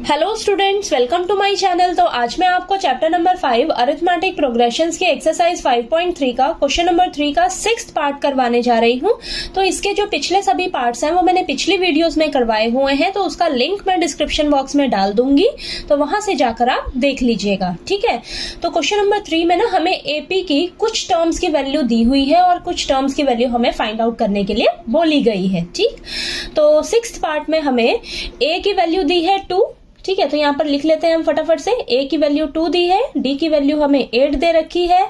Hello students, welcome to my channel. तो आज मैं आपको चैप्टर नंबर 5 अरिथमेटिक प्रोग्रेशंस के एक्सरसाइज 5.3 का क्वेश्चन नंबर 3 का 6th पार्ट करवाने जा रही हूँ। तो इसके जो पिछले सभी पार्ट्स हैं वो मैंने पिछली वीडियोस में करवाए हुए हैं, तो उसका लिंक मैं डिस्क्रिप्शन बॉक्स में डाल दूंगी, तो वहां से जाकर आप देख लीजिएगा। ठीक है, तो क्वेश्चन नंबर 3 में ना हमें एपी की कुछ टर्म्स की वैल्यू दी हुई है और कुछ टर्म्स की वैल्यू हमें फाइंड आउट करने के लिए बोली गई है। ठीक, तो 6th पार्ट में हमें ए की वैल्यू दी है 2। ठीक है, तो यहाँ पर लिख लेते हैं हम फटाफट से। ए की वैल्यू 2 दी है, डी की वैल्यू हमें 8 दे रखी है,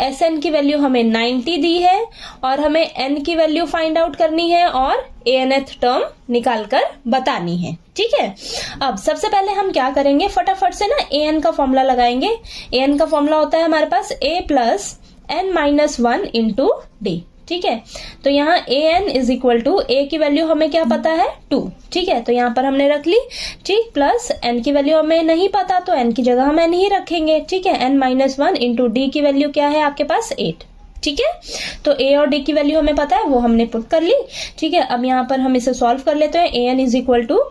एस एन की वैल्यू हमें 90 दी है और हमें एन की वैल्यू फाइंड आउट करनी है और ए एनथ टर्म निकालकर बतानी है। ठीक है, अब सबसे पहले हम क्या करेंगे, फटाफट से ना ए एन का फॉर्मूला लगाएंगे। ए एन का फॉर्मूला होता है हमारे पास A plus N minus 1 into D. ठीक है, तो यहाँ A N is equal to A की वैल्यू हमें क्या पता है 2। ठीक है, तो यहाँ पर हमने रख ली। ठीक, प्लस एन की वैल्यू हमें नहीं पता तो एन की जगह हम एन ही रखेंगे। ठीक है, एन माइनस 1 इंटू डी की वैल्यू क्या है आपके पास 8। ठीक है, तो ए और डी की वैल्यू हमें पता है, वो हमने पुट कर ली। ठीक है, अब यहाँ पर हम इसे सॉल्व कर लेते हैं। A N is equal to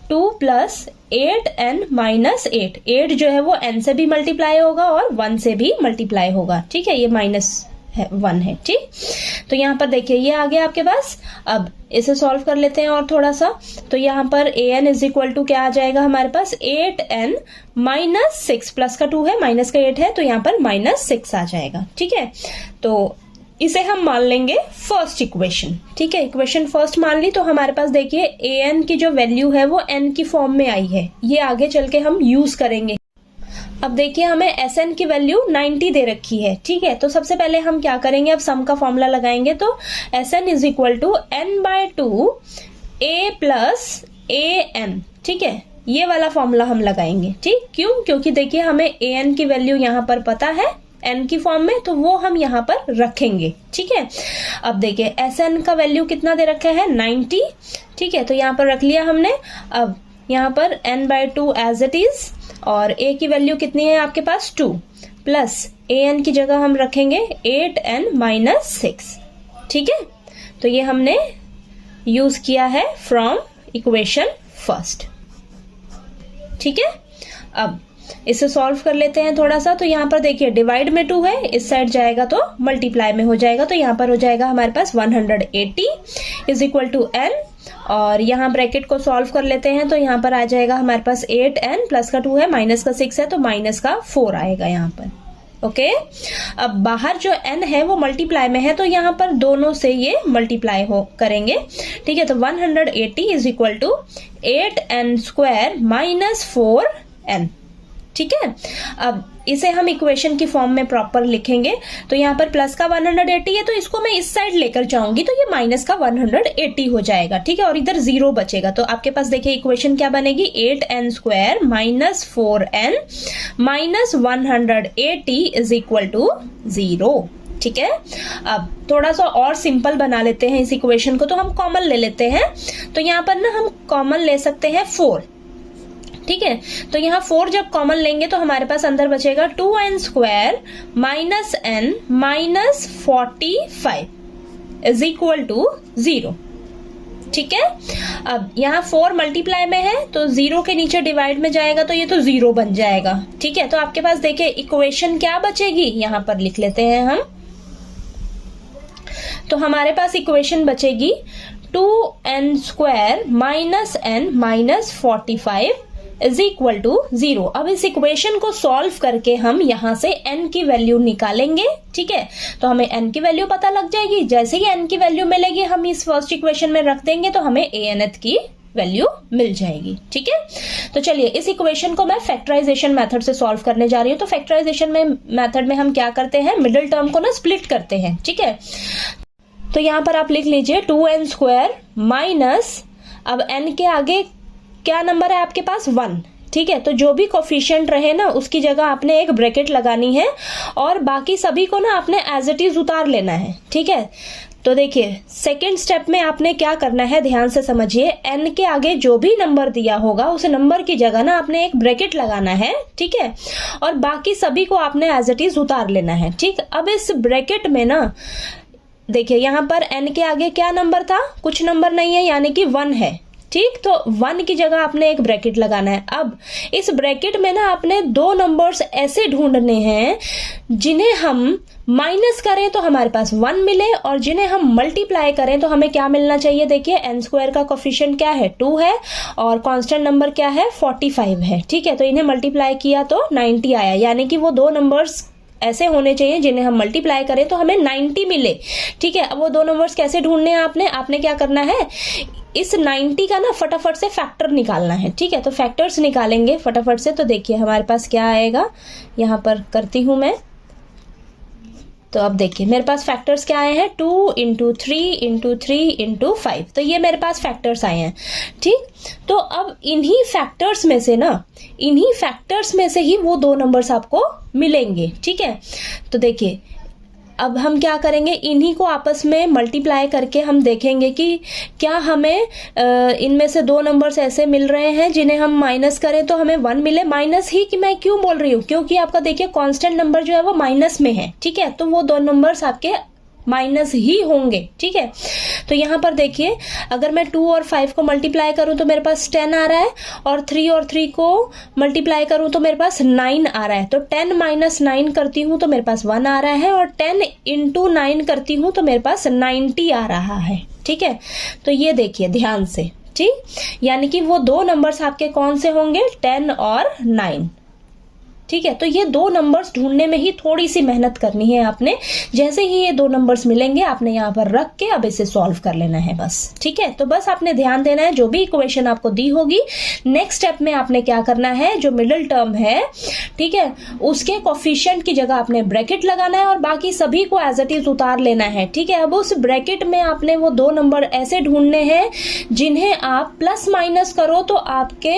2 plus 8 N minus 8। 8 जो है वो एन से भी मल्टीप्लाई होगा और 1 से भी मल्टीप्लाई होगा। ठीक है, ये माइनस 1 है। ठीक, तो यहाँ पर देखिए ये आ गया आपके पास। अब इसे सॉल्व कर लेते हैं और थोड़ा सा, तो यहाँ पर ए एन इज इक्वल टू क्या आ जाएगा हमारे पास 8n माइनस 6, प्लस का 2 है माइनस का 8 है, तो यहाँ पर माइनस 6 आ जाएगा। ठीक है, तो इसे हम मान लेंगे फर्स्ट इक्वेशन। ठीक है, इक्वेशन फर्स्ट मान ली, तो हमारे पास देखिए ए एन की जो वैल्यू है वो एन की फॉर्म में आई है, ये आगे चल के हम यूज करेंगे। अब देखिए हमें एस एन की वैल्यू 90 दे रखी है। ठीक है, तो सबसे पहले हम क्या करेंगे, अब सम का फॉर्मूला लगाएंगे। तो S n is equal to n by 2 a plus a n. ठीक है, ये वाला फॉर्मूला हम लगाएंगे। ठीक, क्यों, क्योंकि देखिए हमें ए एन की वैल्यू यहाँ पर पता है एन की फॉर्म में, तो वो हम यहाँ पर रखेंगे। ठीक है, अब देखिए एस एन का वैल्यू कितना दे रखा है 90। ठीक है, तो यहाँ पर रख लिया हमने। अब यहाँ पर n by 2 as it is और a की वैल्यू कितनी है आपके पास 2 प्लस ए एन की जगह हम रखेंगे 8n माइनस 6। ठीक है, तो ये हमने यूज किया है फ्रॉम इक्वेशन फर्स्ट। ठीक है, अब इसे सॉल्व कर लेते हैं थोड़ा सा। तो यहाँ पर देखिए डिवाइड में 2 है, इस साइड जाएगा तो मल्टीप्लाई में हो जाएगा, तो यहाँ पर हो जाएगा हमारे पास 180 इज इक्वल टू n और यहाँ ब्रैकेट को सॉल्व कर लेते हैं। तो यहाँ पर आ जाएगा हमारे पास 8n, प्लस का 2 है माइनस का 6 है, तो माइनस का 4 आएगा यहाँ पर। ओके, अब बाहर जो n है वो मल्टीप्लाई में है, तो यहाँ पर दोनों से ये मल्टीप्लाई हो करेंगे। ठीक है, तो 180 is equal to 8n square minus 4n। ठीक है, अब इसे हम इक्वेशन की फॉर्म में प्रॉपर लिखेंगे। तो यहाँ पर प्लस का 180 है, तो इसको मैं इस साइड लेकर जाऊंगी, तो ये माइनस का 180 हो जाएगा। ठीक है, और इधर 0 बचेगा, तो आपके पास देखिए इक्वेशन क्या बनेगी 8n square minus 4n minus 180 is equal to 0। ठीक है, अब थोड़ा सा और सिंपल बना लेते हैं इस इक्वेशन को, तो हम कॉमन ले लेते हैं। तो यहाँ पर ना हम कॉमन ले सकते हैं 4। ठीक है, तो यहाँ 4 जब कॉमन लेंगे तो हमारे पास अंदर बचेगा 2n square minus n minus 45 is equal to 0। ठीक है, अब यहाँ 4 मल्टीप्लाई में है, तो 0 के नीचे डिवाइड में जाएगा तो ये तो 0 बन जाएगा। ठीक है, तो आपके पास देखिए इक्वेशन क्या बचेगी, यहाँ पर लिख लेते हैं हम। तो हमारे पास इक्वेशन बचेगी 2n square minus n minus 45 is equal to 0। अब इस इक्वेशन को सॉल्व करके हम यहाँ से n की वैल्यू निकालेंगे। ठीक है, तो हमें n की वैल्यू पता लग जाएगी। जैसे ही n की वैल्यू मिलेगी हम इस फर्स्ट इक्वेशन में रख देंगे, तो हमें a nth की वैल्यू मिल जाएगी। ठीक है, तो चलिए इस इक्वेशन को मैं फैक्टराइजेशन मेथड से सॉल्व करने जा रही हूँ। तो फैक्टराइजेशन में मेथड में हम क्या करते हैं, मिडिल टर्म को ना स्प्लिट करते हैं। ठीक है, तो यहाँ पर आप लिख लीजिए 2n स्क्वायर माइनस, अब n के आगे क्या नंबर है आपके पास 1। ठीक है, तो जो भी कोफिशिएंट रहे ना उसकी जगह आपने एक ब्रैकेट लगानी है और बाकी सभी को ना आपने एज इट इज उतार लेना है। ठीक है, तो देखिए सेकेंड स्टेप में आपने क्या करना है, ध्यान से समझिए। n के आगे जो भी नंबर दिया होगा उस नंबर की जगह ना आपने एक ब्रैकेट लगाना है। ठीक है, और बाकी सभी को आपने एज इट इज उतार लेना है। ठीक, अब इस ब्रैकेट में ना देखिए यहाँ पर n के आगे क्या नंबर था, कुछ नंबर नहीं है, यानी कि 1 है। ठीक। तो 1 की जगह आपने एक ब्रैकेट लगाना है। अब इस ब्रैकेट में ना आपने 2 नंबर्स ऐसे ढूंढने हैं जिन्हें हम माइनस करें तो हमारे पास 1 मिले, और जिन्हें हम मल्टीप्लाई करें तो हमें क्या मिलना चाहिए। देखिए n स्क्वायर का कोफिशिएंट क्या है, 2 है, और कांस्टेंट नंबर क्या है, 45 है। ठीक है, तो इन्हें मल्टीप्लाई किया तो 90 आया, यानी कि वो 2 नंबर्स ऐसे होने चाहिए जिन्हें हम मल्टीप्लाई करें तो हमें 90 मिले। ठीक है, अब वो 2 नंबर्स कैसे ढूंढने हैं आपने क्या करना है, इस 90 का ना फटाफट से फैक्टर निकालना है। ठीक है, तो फैक्टर्स निकालेंगे फटाफट से। तो देखिए हमारे पास क्या आएगा, यहाँ पर करती हूं मैं। तो अब देखिए मेरे पास फैक्टर्स क्या आए हैं, 2 इंटू 3 इंटू 3 इंटू 5। तो ये मेरे पास फैक्टर्स आए हैं। ठीक, तो अब इन्हीं फैक्टर्स में से ही वो 2 नंबर्स आपको मिलेंगे। ठीक है, तो देखिए अब हम क्या करेंगे, इन्हीं को आपस में मल्टीप्लाई करके हम देखेंगे कि क्या हमें इनमें से 2 नंबर्स ऐसे मिल रहे हैं जिन्हें हम माइनस करें तो हमें 1 मिले। माइनस ही कि मैं क्यों बोल रही हूँ, क्योंकि आपका देखिए कांस्टेंट नंबर जो है वो माइनस में है। ठीक है, तो वो 2 नंबर्स आपके माइनस ही होंगे। ठीक है, तो यहाँ पर देखिए अगर मैं 2 और 5 को मल्टीप्लाई करूं तो मेरे पास 10 आ रहा है, और 3 और 3 को मल्टीप्लाई करूं तो मेरे पास 9 आ रहा है। तो 10 माइनस 9 करती हूं तो मेरे पास 1 आ रहा है, और 10 इंटू 9 करती हूं तो मेरे पास 90 आ रहा है। ठीक है, तो ये देखिए ध्यान से। ठीक, यानी कि वो 2 नंबर्स आपके कौन से होंगे, 10 और 9। ठीक है, तो ये 2 नंबर्स ढूंढने में ही थोड़ी सी मेहनत करनी है आपने। जैसे ही ये 2 नंबर्स मिलेंगे आपने यहाँ पर रख के अब इसे सॉल्व कर लेना है बस। ठीक है, तो बस आपने ध्यान देना है, जो भी इक्वेशन आपको दी होगी नेक्स्ट स्टेप में आपने क्या करना है, जो मिडिल टर्म है, ठीक है, उसके कोफिशिएंट की जगह आपने ब्रैकेट लगाना है और बाकी सभी को एज इट इज उतार लेना है। ठीक है, अब उस ब्रैकेट में आपने वो 2 नंबर ऐसे ढूंढने हैं जिन्हें आप प्लस माइनस करो तो आपके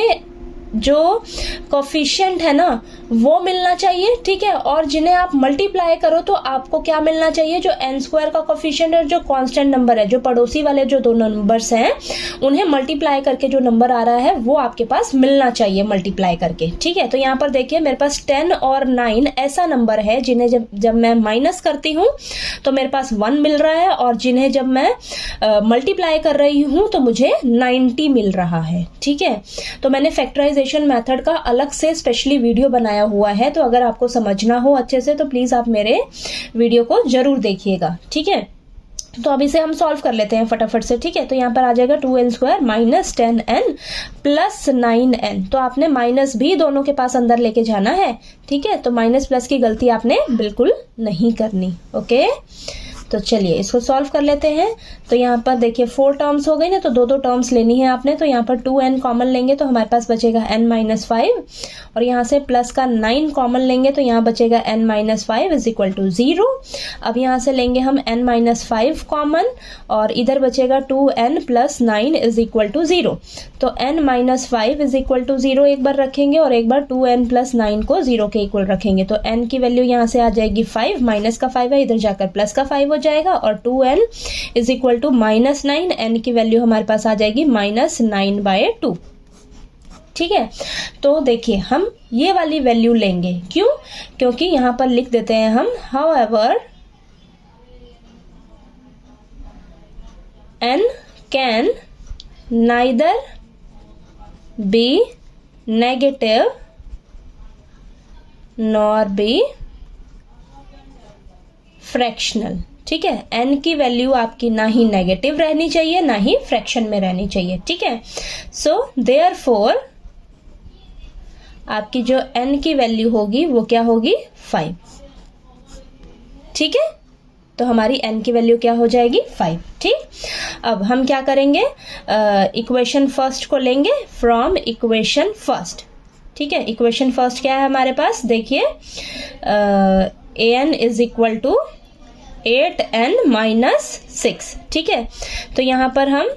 जो कोफिशिएंट है ना वो मिलना चाहिए। ठीक है, और जिन्हें आप मल्टीप्लाई करो तो आपको क्या मिलना चाहिए, जो n स्क्वायर का कोफिशिएंट और जो कांस्टेंट नंबर है, जो पड़ोसी वाले जो 2 नंबर्स हैं उन्हें मल्टीप्लाई करके जो नंबर आ रहा है वो आपके पास मिलना चाहिए मल्टीप्लाई करके। ठीक है, तो यहाँ पर देखिए मेरे पास 10 और 9 ऐसा नंबर है जिन्हें जब मैं माइनस करती हूँ तो मेरे पास 1 मिल रहा है, और जिन्हें जब मैं मल्टीप्लाई कर रही हूँ तो मुझे 90 मिल रहा है। ठीक है, तो मैंने फैक्टराइजेशन मेथड का अलग से स्पेशली वीडियो बनाया हुआ है, तो अगर आपको समझना हो अच्छे से तो प्लीज आप मेरे वीडियो को जरूर देखिएगा। ठीक है, तो अब इसे हम सॉल्व कर लेते हैं फटाफट से। ठीक है, तो यहाँ पर आ जाएगा 2n square minus 10n plus 9n। तो आपने माइनस भी दोनों के पास अंदर लेके जाना है। ठीक है, तो माइनस प्लस की गलती आपने बिल्कुल नहीं करनी। ओके, तो चलिए इसको सॉल्व कर लेते हैं। तो यहाँ पर देखिए 4 टर्म्स हो गई ना, तो 2 टर्म्स लेनी है आपने। तो यहाँ पर 2n कॉमन लेंगे तो हमारे पास बचेगा n माइनस 5, और यहाँ से प्लस का 9 कॉमन लेंगे तो यहाँ बचेगा n minus 5 is equal to 0। अब यहाँ से लेंगे हम n माइनस 5 कॉमन, और इधर बचेगा 2n plus 9 is equal to 0। तो n minus 5 is equal to 0 एक बार रखेंगे, और एक बार 2n प्लस 9 को 0 के इक्वल रखेंगे। तो n की वैल्यू यहाँ से आ जाएगी 5, माइनस का 5 है, इधर जाकर प्लस का 5 हो जाएगा, और 2n is equal to minus 9। n की वैल्यू हमारे पास आ जाएगी माइनस 9/2। ठीक है, तो देखिए हम ये वाली वैल्यू लेंगे। क्यों, क्योंकि यहां पर लिख देते हैं हम however n can neither be negative nor be fractional. ठीक है, n की वैल्यू आपकी ना ही नेगेटिव रहनी चाहिए ना ही फ्रैक्शन में रहनी चाहिए। ठीक है, सो देयरफॉर आपकी जो n की वैल्यू होगी वो क्या होगी, 5। ठीक है, तो हमारी n की वैल्यू क्या हो जाएगी, 5। ठीक, अब हम क्या करेंगे, इक्वेशन फर्स्ट को लेंगे फ्रॉम इक्वेशन फर्स्ट। ठीक है, इक्वेशन फर्स्ट क्या है हमारे पास, देखिए an is equal to 8n minus 6। ठीक है, तो यहाँ पर हम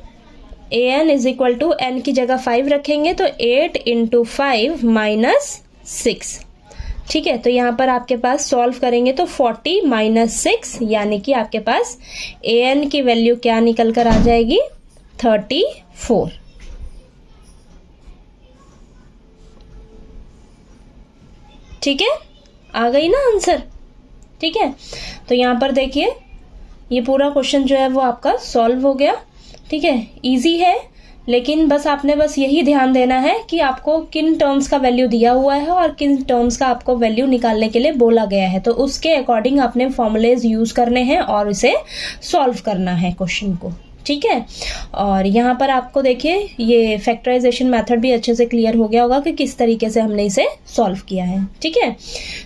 an is equal to n की जगह 5 रखेंगे, तो 8 इंटू 5 माइनस 6। ठीक है, तो यहाँ पर आपके पास सॉल्व करेंगे तो 40 माइनस 6, यानी कि आपके पास an की वैल्यू क्या निकल कर आ जाएगी, 34। ठीक है, आ गई ना आंसर। ठीक है, तो यहाँ पर देखिए ये पूरा क्वेश्चन जो है वो आपका सॉल्व हो गया। ठीक है, इजी है, लेकिन बस आपने बस यही ध्यान देना है कि आपको किन टर्म्स का वैल्यू दिया हुआ है और किन टर्म्स का आपको वैल्यू निकालने के लिए बोला गया है, तो उसके अकॉर्डिंग आपने फॉर्मूलेज यूज करने हैं और इसे सॉल्व करना है क्वेश्चन को, ठीक है। और यहाँ पर आपको देखिए ये फैक्टराइजेशन मेथड भी अच्छे से क्लियर हो गया होगा कि किस तरीके से हमने इसे सॉल्व किया है, ठीक है।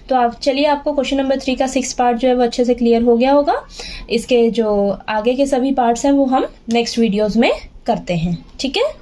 तो आप चलिए, आपको क्वेश्चन नंबर 3 का 6 पार्ट जो है वो अच्छे से क्लियर हो गया होगा। इसके जो आगे के सभी पार्ट्स हैं वो हम नेक्स्ट वीडियोज में करते हैं, ठीक है।